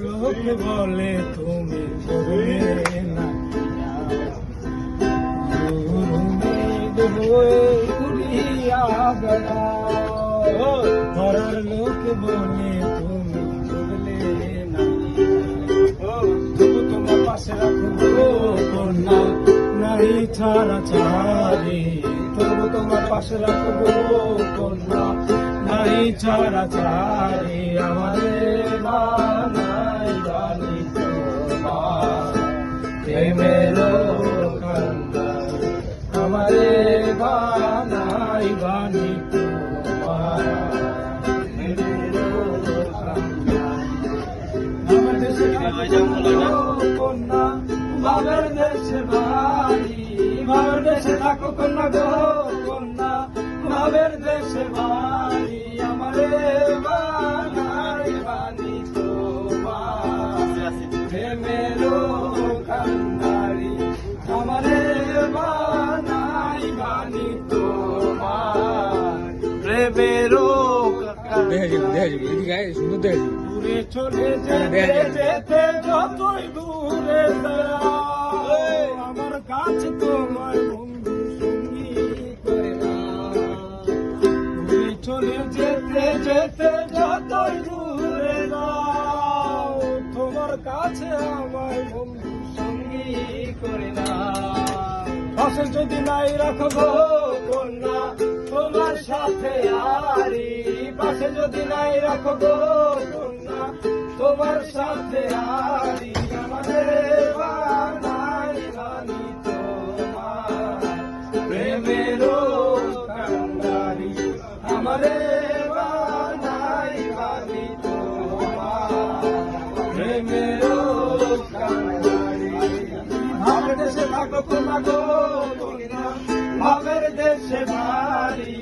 লোকে বলে তুমি করবে না, ঘুরিয়া বেড়াও। ধরার লোকে বলে তুমি করলে না, তবু তোমার পাশে রাখবো কন্যা, নাই ছাড়া ছাড়ি। তবু তোমার পাশে রাখবো কন্যা, নাই ছাড়া ছাড়ি। আমাদের বানাই বানি তোমার প্রেমের কান্দারি, আমাদের বানাই বানি তোমার প্রেমের কান্দারি। আমার দেশে কন্যা, বাবার দেশে বাড়ি, বাবার দেশে থাকো কন্যা গো কন্যা, বাবার দেশে বাড়ি। আমারে বানাই বানি তোমার প্রেমের কান্দারি, আমারে বানাই বানি তোমার প্রেমের দূরে চলে যেতে যেতে যতই দূরে যাও, আমার কাছে তোমার বন্ধু সঙ্গী করে না। দূরে চলে যেতে যেতে যতই দূরে যাও, তোমার কাছে আমার বন্ধু সঙ্গী করে না। পাশে যদি নাই রাখবো কন্যা, তোমার সাথে আরি। পাশে যদি নাই রাখবো কন্যা, তোমার সাথে আরি। আমাদের বানাই বানি তোমার প্রেমের কান্দারি, আমাদের বানাই বানি তোমার প্রেমের কান্দারি। ভাবের দেশে থাকো কন্যা গো কন্যা, ভাবের দেশে বাড়ি,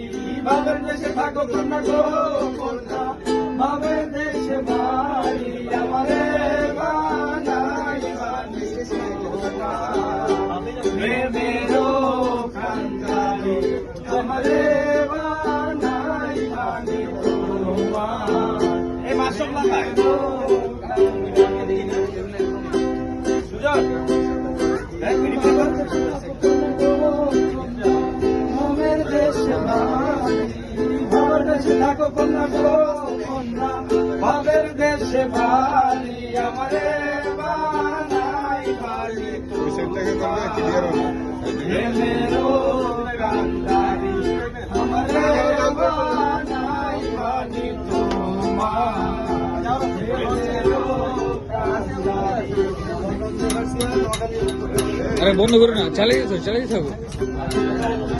ভাবের দেশে থাকো কন্যা গো কন্যা, ভাবের দেশে বাড়ি। আমারে বানাই বানি তোমার প্রেমের কান্দারি, আমারে বানাই বানি তোমার এই মাশাআল্লাহ সুজন ভাবের দেশে বাড়ি, ভাবের দেশে থাকো কন্যা গো কন্যা, ভাবের দেশে বাড়ি। আমারে বানাই বানি প্রেমের কান্দারি, আমারে বানাই বানি তোমার প্রেমের কান্দারি। আরে বন্ধ করো না, চালিয়ে থাকো।